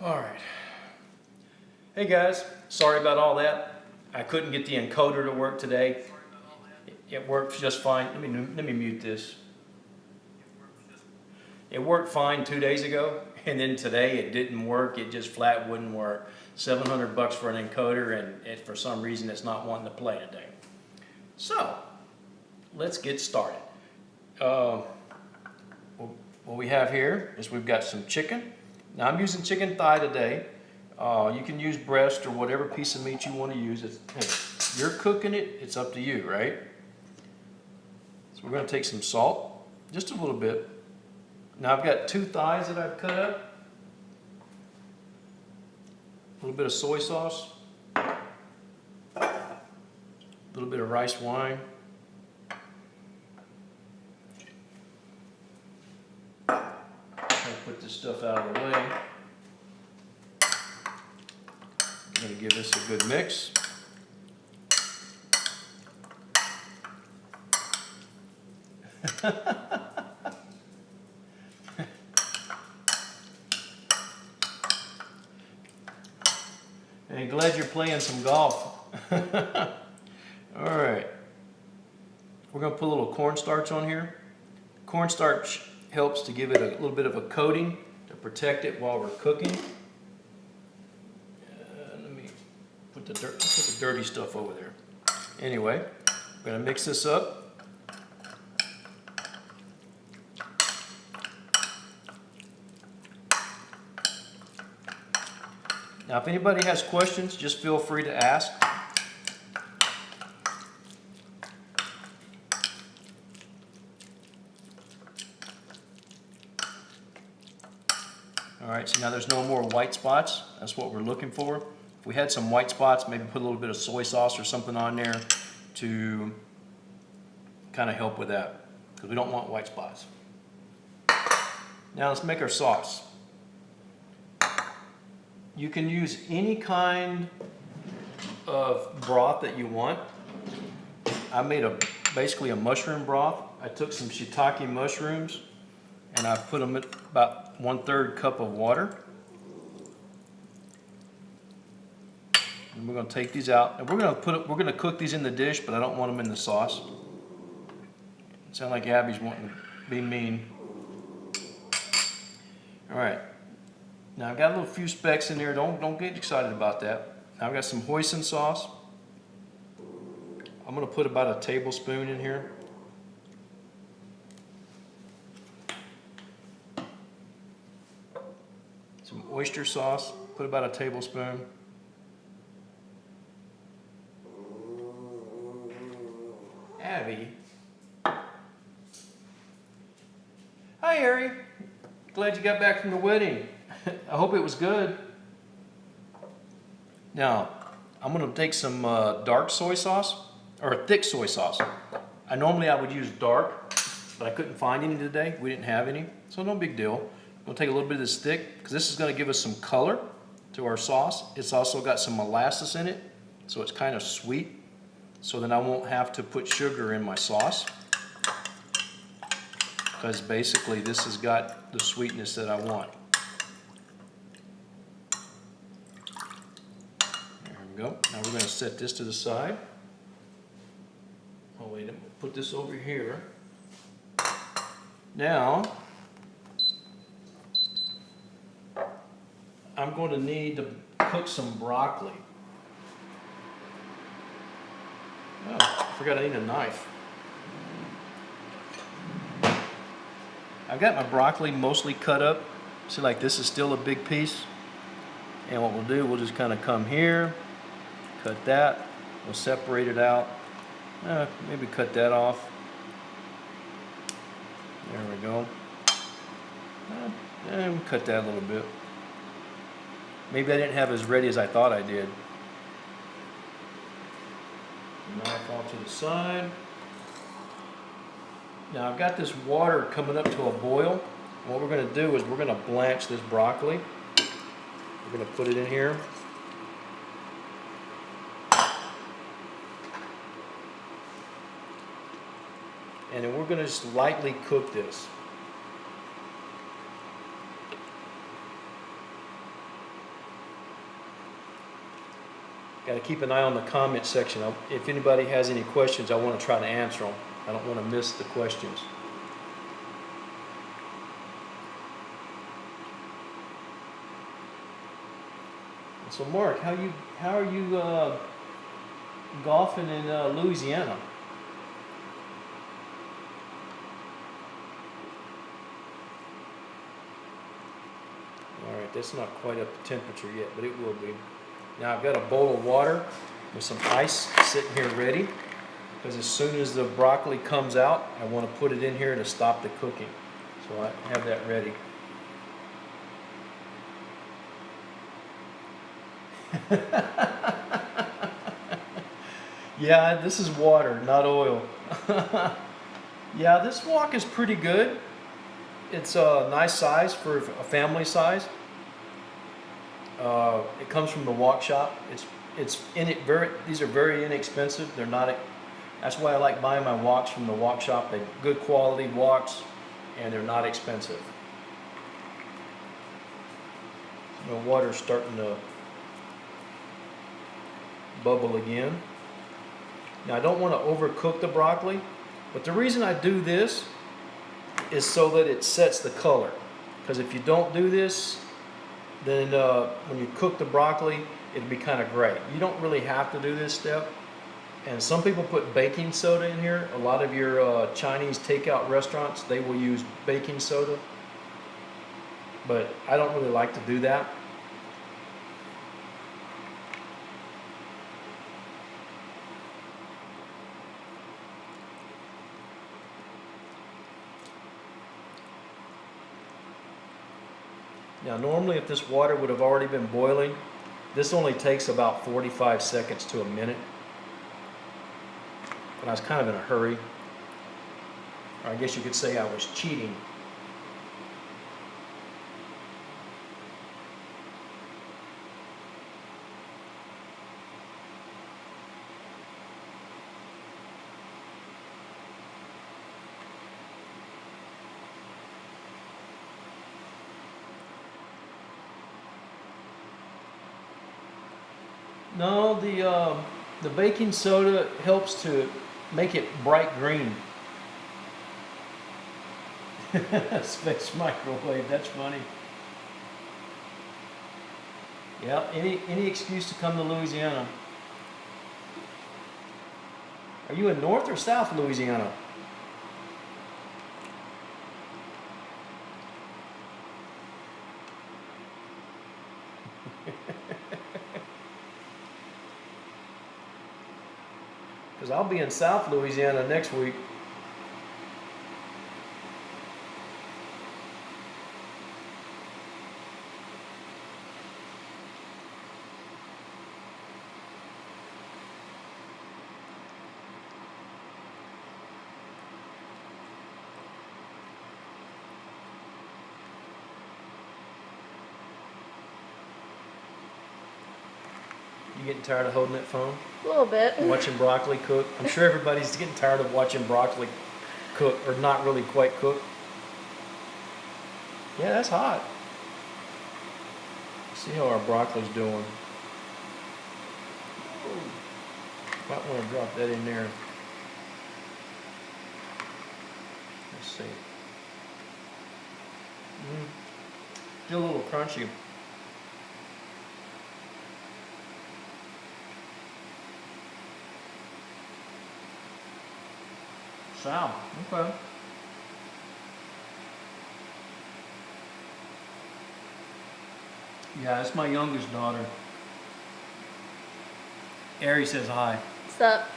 All right. Hey guys, sorry about all that. I couldn't get the encoder to work today. It worked just fine. Let me mute this. It worked fine 2 days ago, and then today it didn't work. It just flat wouldn't work. $700 for an encoder, and for some reason it's not wanting to play today. So let's get started. What we have here is we've got some chicken. Now I'm using chicken thigh today. You can use breast or whatever piece of meat you want to use. Hey, you're cooking it, it's up to you, right? So we're going to take some salt, just a little bit. Now I've got 2 thighs that I've cut up. A little bit of soy sauce. A little bit of rice wine. Put this stuff out of the way. I'm going to give this a good mix. Hey, glad you're playing some golf. All right. We're going to put a little cornstarch on here. Cornstarch helps to give it a little bit of a coating to protect it while we're cooking. Let me put the dirty stuff over there. Anyway, I'm going to mix this up. Now, if anybody has questions, just feel free to ask. All right, so now there's no more white spots. That's what we're looking for. If we had some white spots, maybe put a little bit of soy sauce or something on there to kind of help with that, because we don't want white spots. Now let's make our sauce. You can use any kind of broth that you want. I made basically a mushroom broth. I took some shiitake mushrooms and I put them at about 1/3 cup of water. And we're going to take these out, and we're going to cook these in the dish, but I don't want them in the sauce. It sounds like Abby's wanting to be mean. All right. Now I've got a little few specks in there. Don't get excited about that. Now I've got some hoisin sauce. I'm going to put about a tablespoon in here. Some oyster sauce. Put about a tablespoon. Abby. Hi, Harry. Glad you got back from the wedding. I hope it was good. Now, I'm going to take some dark soy sauce, or thick soy sauce. Normally I would use dark, but I couldn't find any today. We didn't have any, so no big deal. I'm going to take a little bit of this thick, because this is going to give us some color to our sauce. It's also got some molasses in it, so it's kind of sweet, so then I won't have to put sugar in my sauce, because basically this has got the sweetness that I want. There we go. Now we're going to set this to the side. Oh wait, I'm going to put this over here. Now, I'm going to need to cook some broccoli. Oh, I forgot I need a knife. I've got my broccoli mostly cut up. See, like this is still a big piece. And what we'll do, we'll just kind of come here, cut that, we'll separate it out. Maybe cut that off. There we go. And cut that a little bit. Maybe I didn't have as ready as I thought I did. Knife off to the side. Now I've got this water coming up to a boil. What we're going to do is we're going to blanch this broccoli. We're going to put it in here. And then we're going to just lightly cook this. Got to keep an eye on the comment section. If anybody has any questions, I want to try to answer them. I don't want to miss the questions. So Mark, how are you golfing in Louisiana? All right, that's not quite up to temperature yet, but it will be. Now I've got a bowl of water with some ice sitting here ready, because as soon as the broccoli comes out, I want to put it in here to stop the cooking. So I have that ready. Yeah, this is water, not oil. Yeah, this wok is pretty good. It's a nice size for a family size. It comes from the wok shop. These are very inexpensive. They're not. That's why I like buying my woks from the wok shop. They're good quality woks, and they're not expensive. The water's starting to bubble again. Now I don't want to overcook the broccoli, but the reason I do this is so that it sets the color. Because if you don't do this, then when you cook the broccoli, it'll be kind of gray. You don't really have to do this step. And some people put baking soda in here. A lot of your Chinese takeout restaurants, they will use baking soda. But I don't really like to do that. Now normally if this water would have already been boiling, this only takes about 45 seconds to a minute. But I was kind of in a hurry. Or I guess you could say I was cheating. No, the baking soda helps to make it bright green. Space microwave, that's funny. Yeah, any excuse to come to Louisiana. Are you in North or South Louisiana? Because I'll be in South Louisiana next week. You getting tired of holding that phone? A little bit. Watching broccoli cook? I'm sure everybody's getting tired of watching broccoli cook, or not really quite cook. Yeah, that's hot. See how our broccoli's doing. Might want to drop that in there. Let's see. Still a little crunchy. Sour. Okay. Yeah, that's my youngest daughter. Ari says hi. What's up?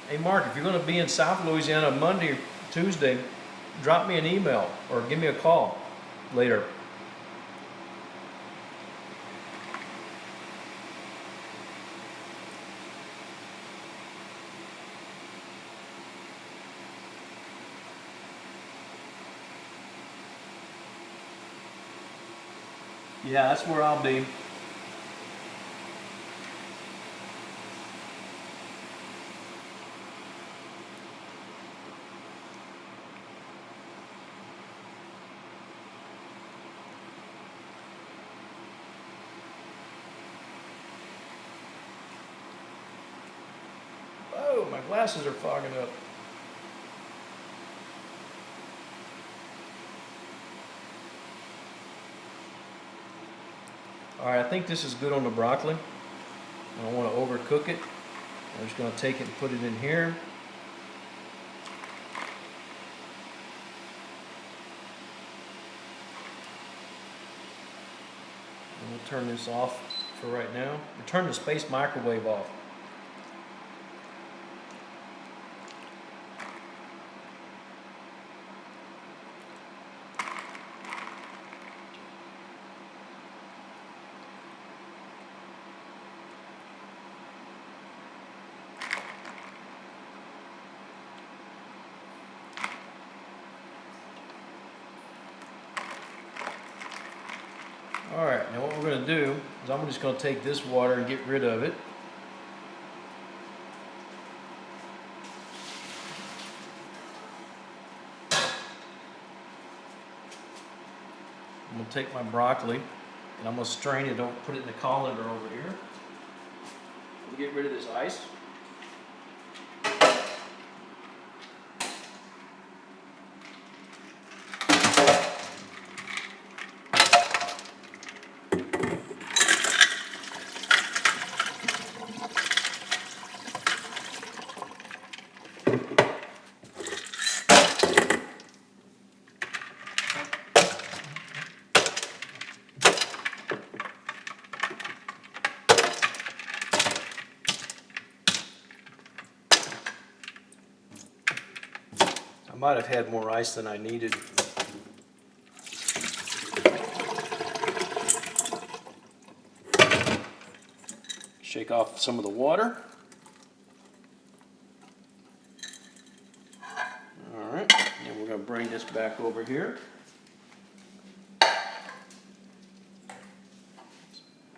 Hey Mark, if you're going to be in South Louisiana Monday, Tuesday, drop me an email or give me a call later. Yeah, that's where I'll be. my glasses are fogging up. All right, I think this is good on the broccoli. I don't want to overcook it. I'm just going to take it and put it in here. And we'll turn this off for right now. We'll turn the space microwave off. All right, now what we're going to do is I'm just going to take this water and get rid of it. I'm going to take my broccoli and I'm going to strain it. Don't put it in the colander over here. We'll get rid of this ice. I might have had more ice than I needed. Shake off some of the water. All right, and we're going to bring this back over here. See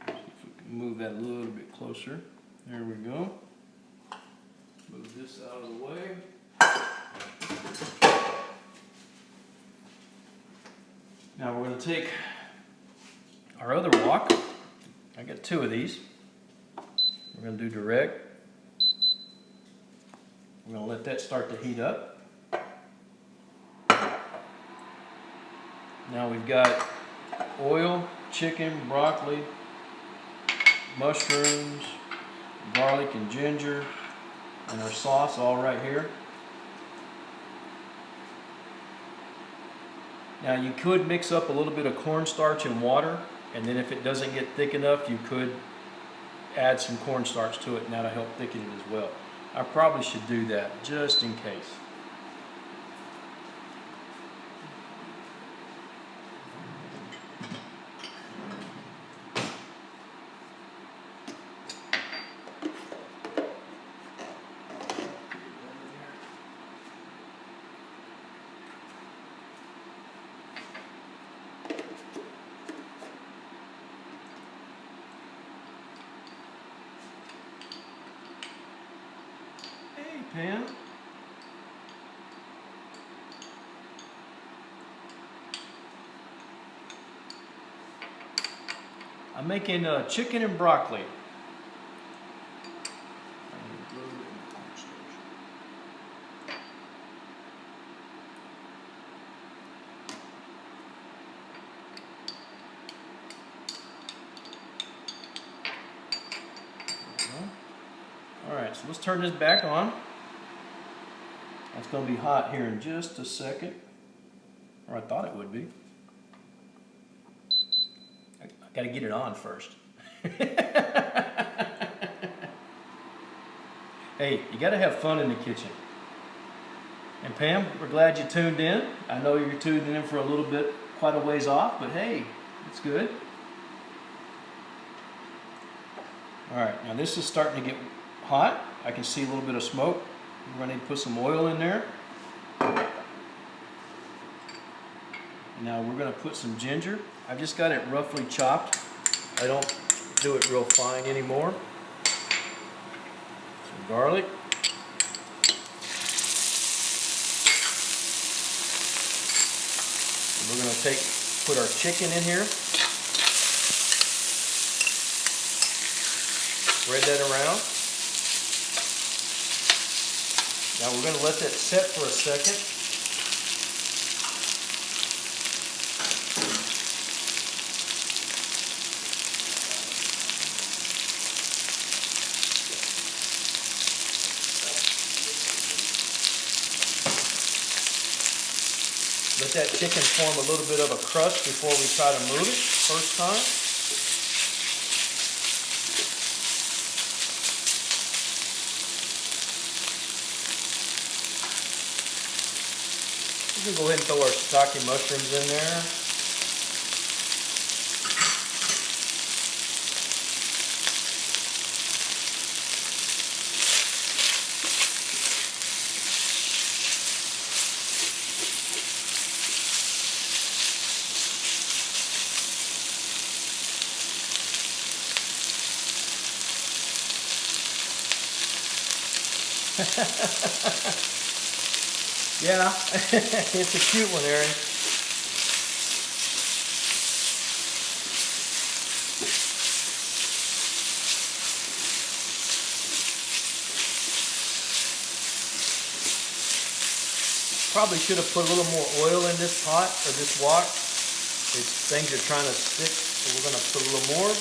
if we can move that a little bit closer. There we go. Move this out of the way. Now we're going to take our other wok. I got 2 of these. We're going to do direct. We're going to let that start to heat up. Now we've got oil, chicken, broccoli, mushrooms, garlic and ginger, and our sauce all right here. Now you could mix up a little bit of cornstarch and water, and then if it doesn't get thick enough, you could add some cornstarch to it, and that'll help thicken it as well. I probably should do that just in case. Pan. I'm making chicken and broccoli. All right, so let's turn this back on. It's going to be hot here in just a second, or I thought it would be. I got to get it on first. Hey, you got to have fun in the kitchen. And Pam, we're glad you tuned in. I know you're tuned in for a little bit, quite a ways off, but hey, it's good. All right, now this is starting to get hot. I can see a little bit of smoke. We're going to put some oil in there. Now we're going to put some ginger. I've just got it roughly chopped. I don't do it real fine anymore. Some garlic. And we're going to put our chicken in here. Spread that around. Now we're going to let that set for a second. Let that chicken form a little bit of a crust before we try to move it first time. We can go ahead and throw our shiitake mushrooms in there. Yeah, it's a cute one, Aaron. Probably should have put a little more oil in this pot or this wok. These things are trying to stick, so we're going to put a little more.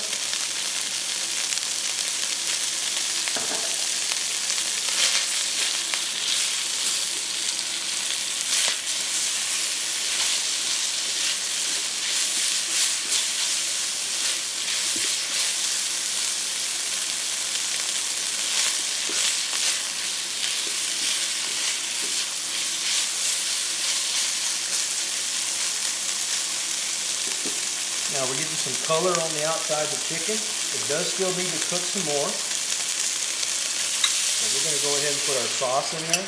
Now we're getting some color on the outside of the chicken. It does still need to cook some more. So we're going to go ahead and put our sauce in there.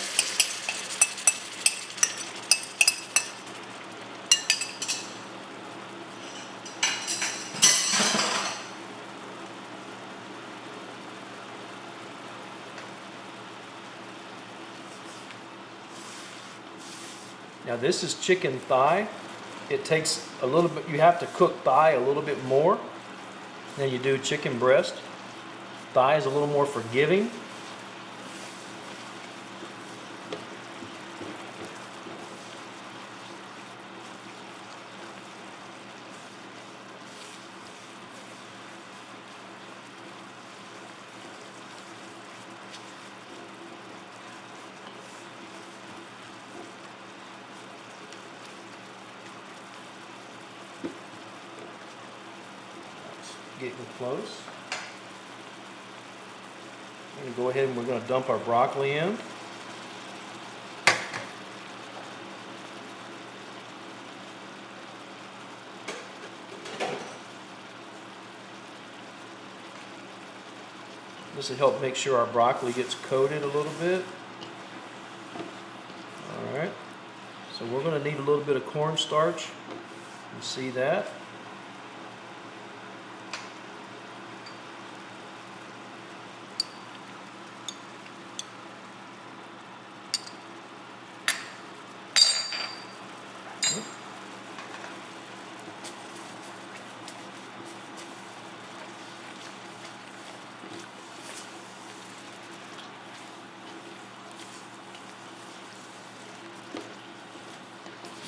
Now this is chicken thigh. It takes a little bit, you have to cook thigh a little bit more than you do chicken breast. Thigh is a little more forgiving. Getting close. We're going to go ahead and we're going to dump our broccoli in. This will help make sure our broccoli gets coated a little bit. Alright, so we're going to need a little bit of cornstarch. You see that?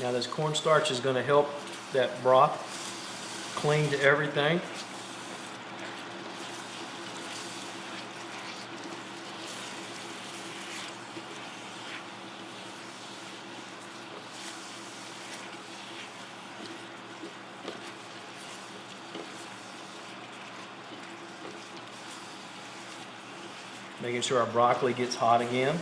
Now this cornstarch is going to help that broth cling to everything. Making sure our broccoli gets hot again.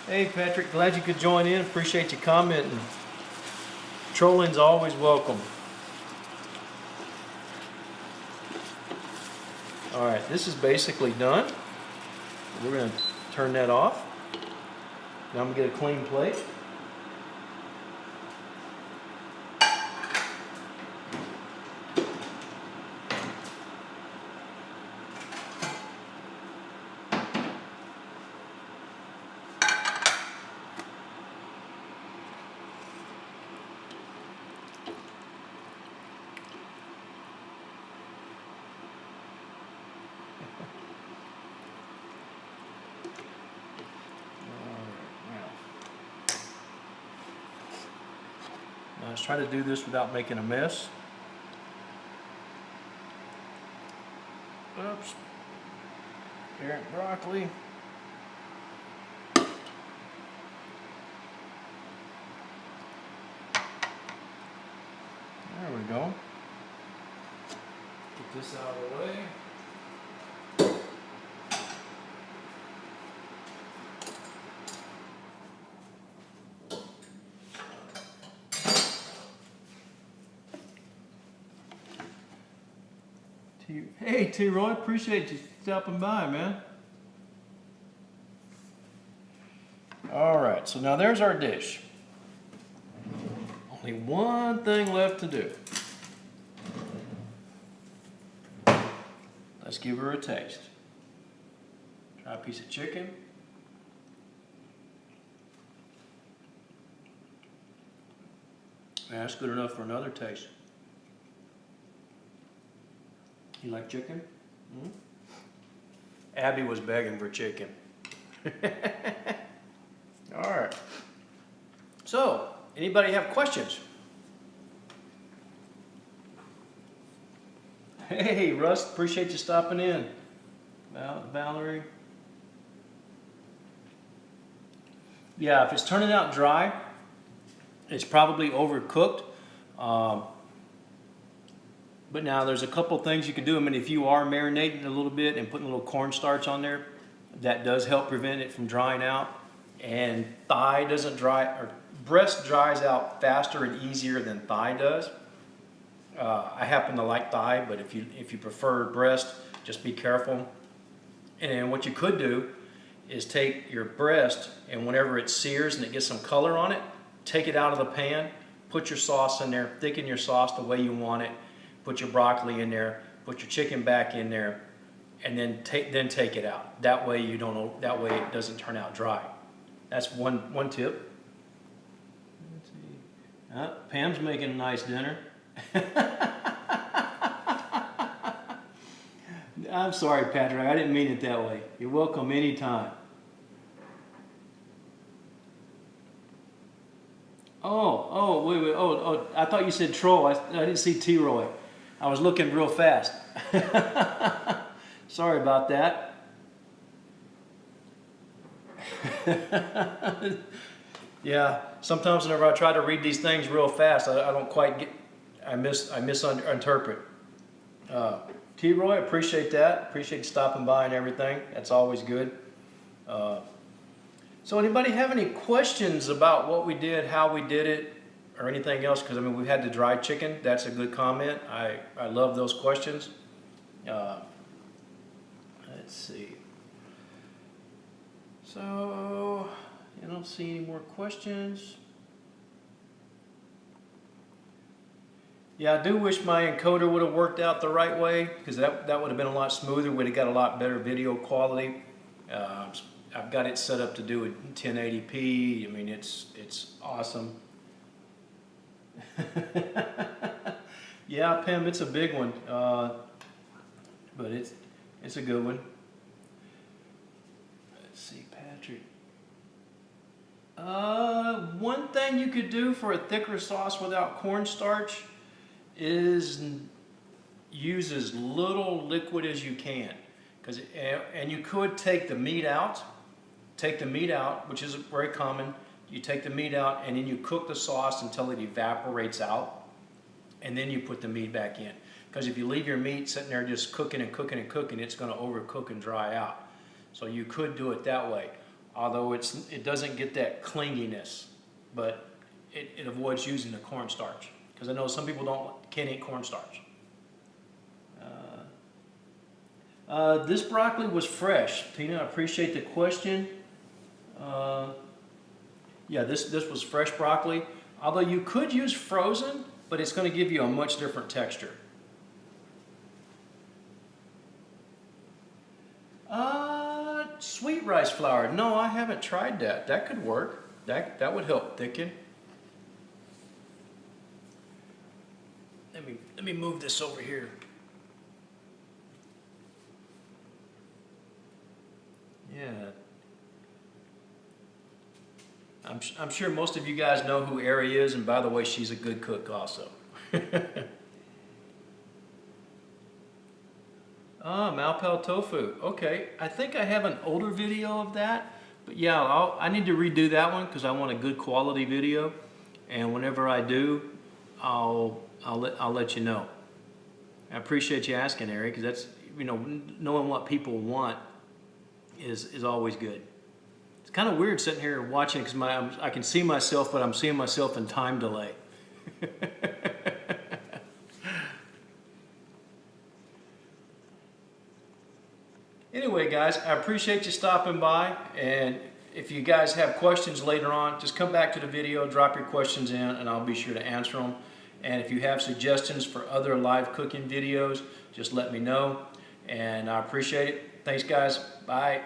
Hey Patrick, glad you could join in. Appreciate you commenting. Trolling's always welcome. Alright, this is basically done. We're going to turn that off. Now I'm going to get a clean plate. Let's try to do this without making a mess. Oops. Parent broccoli. There we go. Get this out of the way. Hey T-Roy, appreciate you stopping by, man. All right, so now there's our dish. Only one thing left to do. Let's give her a taste. Try a piece of chicken. Man, that's good enough for another taste. You like chicken? Mm-hmm. Abby was begging for chicken. All right. So, anybody have questions? Hey, Russ, appreciate you stopping in. Valerie. Yeah, if it's turning out dry, it's probably overcooked. But now there's a couple things you can do. I mean, if you are marinating a little bit and putting a little cornstarch on there, that does help prevent it from drying out. And thigh doesn't dry, or breast dries out faster and easier than thigh does. I happen to like thigh, but if you prefer breast, just be careful. And what you could do is take your breast, and whenever it sears and it gets some color on it, take it out of the pan, put your sauce in there, thicken your sauce the way you want it, put your broccoli in there, put your chicken back in there, and then take it out. That way you don't know. That way it doesn't turn out dry. That's one tip. Let's see. Pam's making a nice dinner. I'm sorry, Patrick. I didn't mean it that way. You're welcome anytime. Wait. Oh, I thought you said troll. I didn't see T-Roy. I was looking real fast. Sorry about that. Yeah, sometimes whenever I try to read these things real fast, I don't quite get, I misinterpret. T-Roy, appreciate that. Appreciate you stopping by and everything. That's always good. So anybody have any questions about what we did, how we did it, or anything else? Because I mean, we had the dried chicken. That's a good comment. I love those questions. Let's see. So I don't see any more questions. Yeah, I do wish my encoder would have worked out the right way, because that would have been a lot smoother. We'd have got a lot better video quality. I've got it set up to do it 1080p. I mean, it's awesome. Yeah, Pam, it's a big one, but it's a good one. Let's see, Patrick. One thing you could do for a thicker sauce without cornstarch is use as little liquid as you can, and you could take the meat out. Take the meat out, which is very common. You take the meat out and then you cook the sauce until it evaporates out, and then you put the meat back in. Because if you leave your meat sitting there just cooking and cooking and cooking, it's going to overcook and dry out. So you could do it that way, although it doesn't get that clinginess, but it avoids using the cornstarch. Because I know some people can't eat cornstarch. This broccoli was fresh. Tina, I appreciate the question. Yeah, this was fresh broccoli. Although you could use frozen, but it's going to give you a much different texture. Sweet rice flour. No, I haven't tried that. That could work. That would help thicken. Let me move this over here. Yeah. I'm sure most of you guys know who Ari is, and by the way, she's a good cook also. Ah, Malpal tofu. Okay, I think I have an older video of that, but yeah, I need to redo that one because I want a good quality video, and whenever I do, I'll let you know. I appreciate you asking, Ari, because that's, you know, knowing what people want is always good. It's kind of weird sitting here watching because I can see myself, but I'm seeing myself in time delay. Anyway, guys, I appreciate you stopping by, and if you guys have questions later on, just come back to the video, drop your questions in, and I'll be sure to answer them. And if you have suggestions for other live cooking videos, just let me know, and I appreciate it. Thanks, guys. Bye.